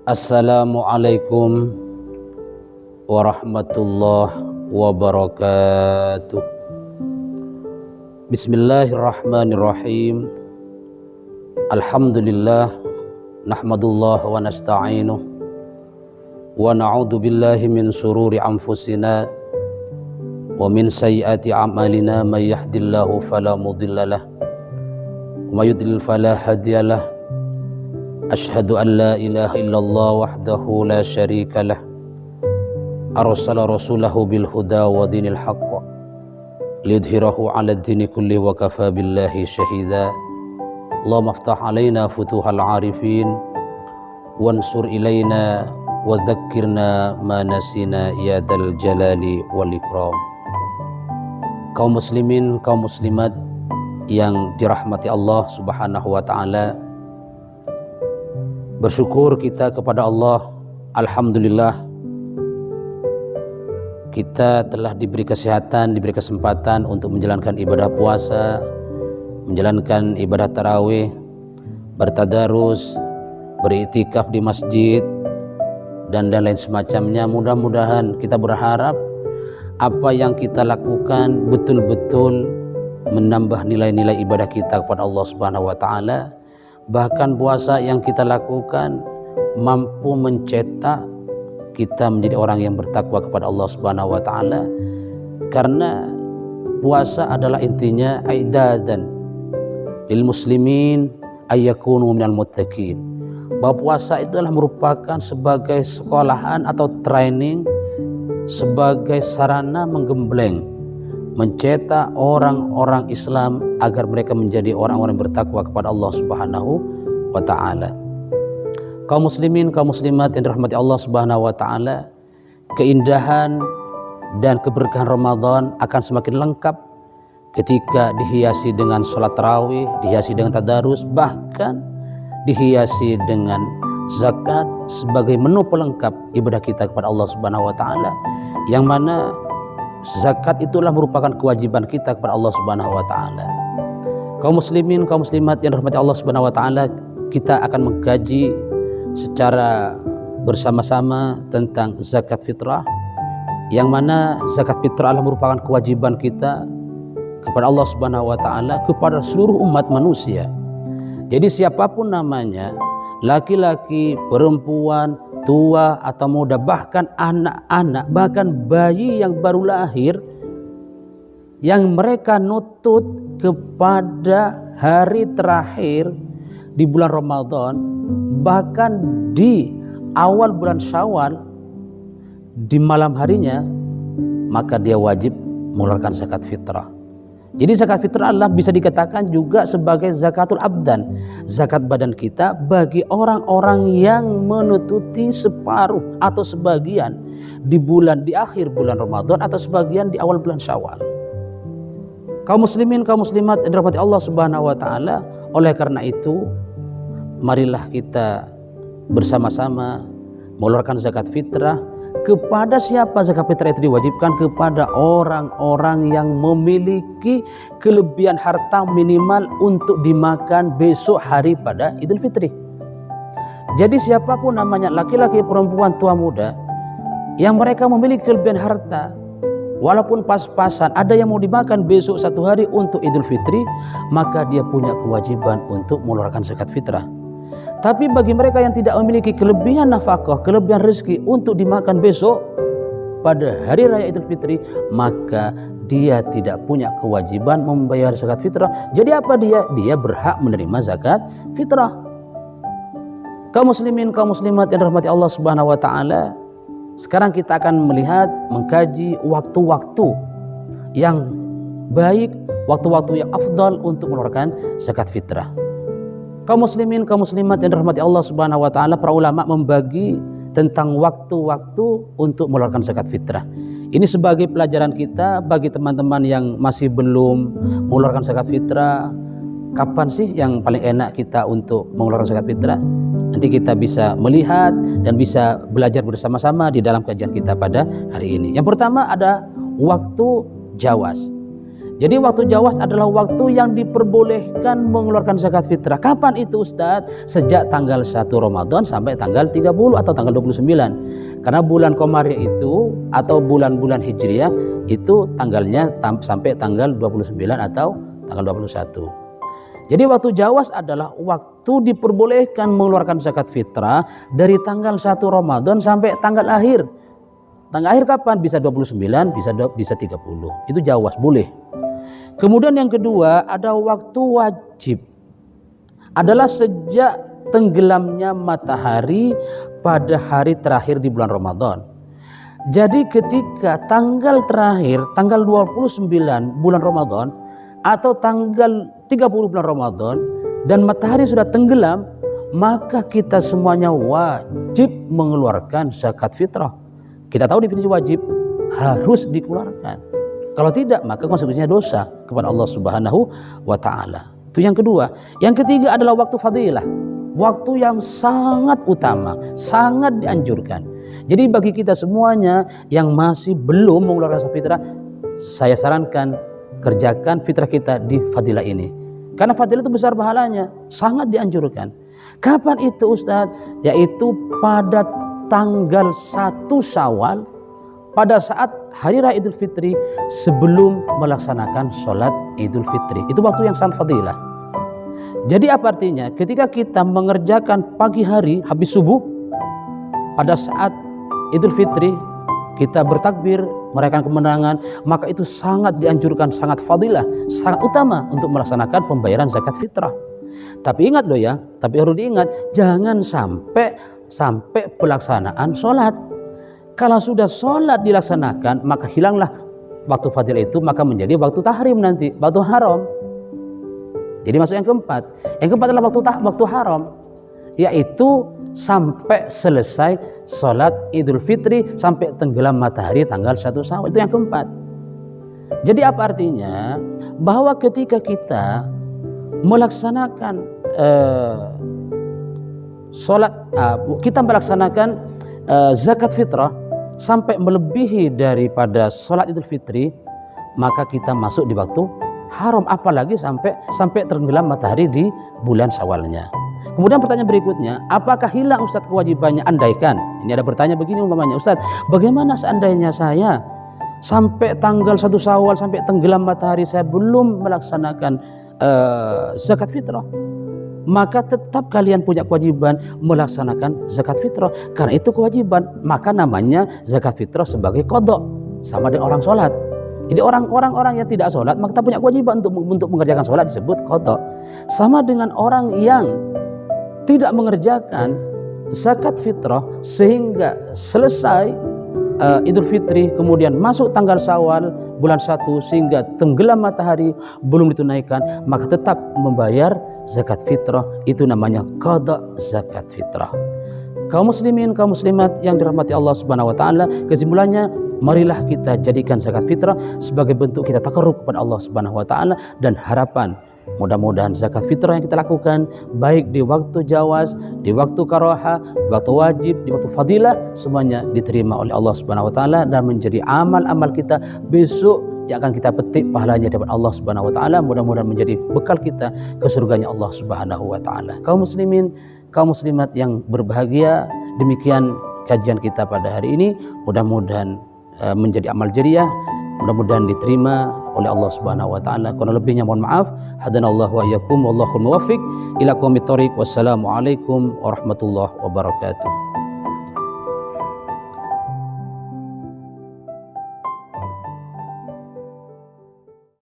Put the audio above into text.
Assalamualaikum warahmatullahi wabarakatuh. Bismillahirrahmanirrahim. Alhamdulillah nahmadullah wa nasta'inuh wa na'udzu billahi min sururi anfusina wa min sayyiati a'malina may yahdihillahu fala mudhillalah wa may yudlil fala hadiyalah. Asyhadu an la ilaha illallah wahdahu la syarika lah. Arsala rasulahu bil huda wa dinil haqq liyudhhirahu 'ala ad-dini kulli wa kafa billahi syahida. Allahumma iftah 'alaina futuhal 'arifin wansur ilaina wa dzakkirna ma nasina ya dzal jalali wal ikram. Kaum muslimin, kaum muslimat yang dirahmati Allah Subhanahu wa taala, bersyukur kita kepada Allah. Alhamdulillah kita telah diberi kesehatan, diberi kesempatan untuk menjalankan ibadah puasa, menjalankan ibadah tarawih, bertadarus, beriktikaf di masjid, dan lain semacamnya. Mudah-mudahan kita berharap apa yang kita lakukan betul-betul menambah nilai-nilai ibadah kita kepada Allah Subhanahu wa taala. Bahkan puasa yang kita lakukan mampu mencetak kita menjadi orang yang bertakwa kepada Allah Subhanahu wa taala. Karena puasa adalah intinya aidadan lil muslimin ayyakunu minal muttaqin. Bahwa puasa itu adalah merupakan sebagai sekolahan atau training, sebagai sarana menggembleng, mencetak orang-orang Islam agar mereka menjadi orang-orang bertakwa kepada Allah Subhanahu wa taala. Kaum muslimin, kaum muslimat yang dirahmati Allah Subhanahu wa taala, keindahan dan keberkahan Ramadan akan semakin lengkap ketika dihiasi dengan sholat tarawih, dihiasi dengan tadarus, bahkan dihiasi dengan zakat sebagai menu pelengkap ibadah kita kepada Allah Subhanahu wa taala, yang mana zakat itulah merupakan kewajiban kita kepada Allah Subhanahu wa taala. Kaum muslimin, kaum muslimat yang dirahmati Allah Subhanahu wa taala, kita akan mengkaji secara bersama-sama tentang zakat fitrah, yang mana zakat fitrah adalah merupakan kewajiban kita kepada Allah Subhanahu wa taala kepada seluruh umat manusia. Jadi siapapun namanya, laki-laki, perempuan, tua atau muda, bahkan anak-anak, bahkan bayi yang baru lahir, yang mereka nutut kepada hari terakhir di bulan Ramadan, bahkan di awal bulan Syawal, di malam harinya, maka dia wajib mengeluarkan zakat fitrah. Jadi zakat fitrah adalah bisa dikatakan juga sebagai zakatul abdan, zakat badan kita bagi orang-orang yang menututi separuh atau sebagian di akhir bulan Ramadan atau sebagian di awal bulan Syawal. Kaum muslimin, kaum muslimat yang dirahmati Allah Subhanahu wa taala, oleh karena itu marilah kita bersama-sama mengeluarkan zakat fitrah. Kepada siapa zakat fitrah itu diwajibkan? Kepada orang-orang yang memiliki kelebihan harta minimal untuk dimakan besok hari pada Idul Fitri. Jadi siapapun namanya, laki-laki, perempuan, tua, muda, yang mereka memiliki kelebihan harta, walaupun pas-pasan ada yang mau dimakan besok satu hari untuk Idul Fitri, maka dia punya kewajiban untuk mengeluarkan zakat fitrah. Tapi bagi mereka yang tidak memiliki kelebihan nafkah, kelebihan rezeki untuk dimakan besok pada hari raya Idul Fitri, maka dia tidak punya kewajiban membayar zakat fitrah. Jadi apa dia? Dia berhak menerima zakat fitrah. Kaum muslimin, kaum muslimat yang dirahmati Allah Subhanahu wa taala, sekarang kita akan melihat, mengkaji waktu-waktu yang baik, waktu-waktu yang afdal untuk mengeluarkan zakat fitrah. Kaum muslimin, kaum muslimat yang dirahmati Allah Subhanahu wa taala, para ulama membagi tentang waktu-waktu untuk mengeluarkan zakat fitrah. Ini sebagai pelajaran kita bagi teman-teman yang masih belum mengeluarkan zakat fitrah. Kapan sih yang paling enak kita untuk mengeluarkan zakat fitrah? Nanti kita bisa melihat dan bisa belajar bersama-sama di dalam kajian kita pada hari ini. Yang pertama ada waktu jawas. Jadi waktu Jawas adalah waktu yang diperbolehkan mengeluarkan zakat fitrah. Kapan itu Ustadz? Sejak tanggal 1 Ramadan sampai tanggal 30 atau tanggal 29. Karena bulan Qamariah itu atau bulan-bulan Hijriah itu tanggalnya sampai tanggal 29 atau tanggal 21. Jadi waktu Jawas adalah waktu diperbolehkan mengeluarkan zakat fitrah dari tanggal 1 Ramadan sampai tanggal akhir. Tanggal akhir kapan? Bisa 29, bisa 30. Itu Jawas, boleh. Kemudian yang kedua ada waktu wajib. Adalah sejak tenggelamnya matahari pada hari terakhir di bulan Ramadan. Jadi ketika tanggal terakhir, tanggal 29 bulan Ramadan atau tanggal 30 bulan Ramadan dan matahari sudah tenggelam, maka kita semuanya wajib mengeluarkan zakat fitrah. Kita tahu definisi wajib, harus dikeluarkan. Kalau tidak, maka konsekuensinya dosa kepada Allah Subhanahu wa Ta'ala. Itu yang kedua. Yang ketiga adalah waktu fadilah, waktu yang sangat utama, sangat dianjurkan. Jadi bagi kita semuanya yang masih belum mengeluarkan zakat fitrah, saya sarankan kerjakan fitrah kita di fadilah ini. Karena fadilah itu besar pahalanya, sangat dianjurkan. Kapan itu Ustadz? Yaitu pada tanggal 1 Syawal, pada saat hari raya Idul Fitri sebelum melaksanakan sholat Idul Fitri. Itu waktu yang sangat fadilah. Jadi apa artinya? Ketika kita mengerjakan pagi hari habis subuh, pada saat Idul Fitri kita bertakbir merayakan kemenangan, maka itu sangat dianjurkan, sangat fadilah, sangat utama untuk melaksanakan pembayaran zakat fitrah. Tapi ingat loh ya, tapi harus diingat, jangan sampai pelaksanaan sholat. Kalau sudah sholat dilaksanakan, maka hilanglah waktu fadilah itu, maka menjadi waktu tahrim nanti, waktu haram. Jadi masuk yang keempat. Yang keempat adalah waktu haram, yaitu sampai selesai sholat Idul Fitri, sampai tenggelam matahari tanggal 1 Syawal. Itu yang keempat. Jadi apa artinya? Bahwa ketika kita melaksanakan kita melaksanakan zakat fitrah sampai melebihi daripada sholat Idul Fitri, maka kita masuk di waktu haram, apalagi sampai tenggelam matahari di bulan Syawalnya. Kemudian pertanyaan berikutnya, apakah hilang Ustadz kewajibannya? Andaikan, ini ada bertanya begini umpamanya, Ustadz, bagaimana seandainya saya sampai tanggal 1 Syawal sampai tenggelam matahari saya belum melaksanakan zakat fitrah? Maka tetap kalian punya kewajiban melaksanakan zakat fitrah, karena itu kewajiban. Maka namanya zakat fitrah sebagai qadha, sama dengan orang sholat. Jadi orang-orang yang tidak sholat, maka kita punya kewajiban untuk mengerjakan sholat, disebut qadha. Sama dengan orang yang tidak mengerjakan zakat fitrah sehingga selesai Idul Fitri, kemudian masuk tanggal Syawal bulan 1 sehingga tenggelam matahari belum ditunaikan, maka tetap membayar zakat fitrah. Itu namanya qadha zakat fitrah. Kaum muslimin, kaum muslimat yang dirahmati Allah Subhanahu wa Ta'ala, kesimpulannya, marilah kita jadikan zakat fitrah sebagai bentuk kita takarrub kepada Allah Subhanahu wa Ta'ala, dan harapan mudah-mudahan zakat fitrah yang kita lakukan baik di waktu Jawas, di waktu Karaha, di waktu wajib, di waktu fadilah, semuanya diterima oleh Allah Subhanahu wa Ta'ala dan menjadi amal-amal kita besok yang akan kita petik pahalanya dari Allah Subhanahu wa Ta'ala. Mudah-mudahan menjadi bekal kita ke surganya Allah Subhanahu wa Ta'ala. Kaum muslimin, kaum muslimat yang berbahagia, demikian kajian kita pada hari ini. Mudah-mudahan menjadi amal jariah, mudah-mudahan diterima oleh Allah Subhanahu wa Ta'ala. Kurang lebihnya mohon maaf. Hadanallahu wa iyyakum, wallahul muwaffiq ila aqwamit thoriq. Wassalamualaikum warahmatullahi wabarakatuh.